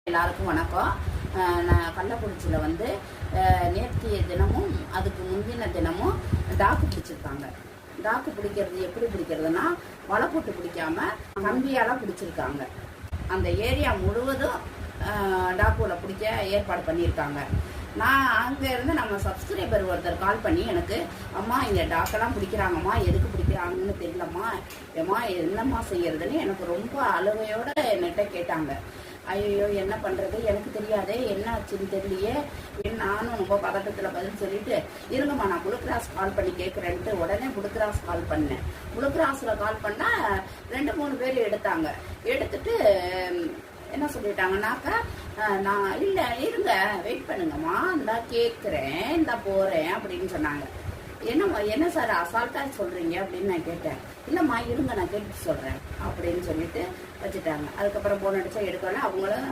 எல்லாருக்கும் வணக்கம். நான் கள்ளக்குறிச்சியில் வந்து நேற்றைய தினமும் அதுக்கு முந்தின தினமும் டாக்கு பிடிச்சிருக்காங்க. டாக்கு பிடிக்கிறது எப்படி பிடிக்கிறதுனா வலை போட்டு பிடிக்காம கம்பியால் பிடிச்சிருக்காங்க. அந்த ஏரியா முழுவதும் டாக்குவில் பிடிக்க ஏற்பாடு பண்ணியிருக்காங்க. நான் அங்கேருந்து நம்ம சப்ஸ்கிரைபர் ஒருத்தர் கால் பண்ணி எனக்கு, அம்மா இங்கே டாக்கெல்லாம் பிடிக்கிறாங்கம்மா, எதுக்கு பிடிக்கிறாங்கன்னு தெரியலம்மா, ஏம்மா என்னம்மா செய்யறதுன்னு எனக்கு ரொம்ப அழுகையோடு என்கிட்ட கேட்டாங்க. ஐயோ என்ன பண்ணுறது, எனக்கு தெரியாதே, என்ன ஆச்சுன்னு தெரியலையே. நானும் ரொம்ப பதட்டத்தில் பதில் சொல்லிட்டு, இருங்கம்மா நான் புளுக்ராஸ் கால் பண்ணி கேட்குறேன்ட்டு உடனே புளுக்ராஸ் கால் பண்ணேன். புளுக்ராஸில் கால் பண்ணால் 2-3 பேர் எடுத்தாங்க. எடுத்துட்டு என்ன சொல்லிட்டாங்கன்னாக்கா, நான் இல்லை இருங்க வெயிட் பண்ணுங்கம்மா, இந்தா கேட்குறேன், இந்தா போகிறேன் அப்படின்னு சொன்னாங்க. என்னம்மா என்ன சார் அசால்ட்டாக சொல்கிறீங்க அப்படின்னு நான் கேட்டேன். இல்லைம்மா இருங்க நான் கேட்டு சொல்கிறேன் அப்படின்னு சொல்லிட்டு வச்சுட்டாங்க. அதுக்கப்புறம் போன் அடித்தா எடுக்கல. அவங்களும்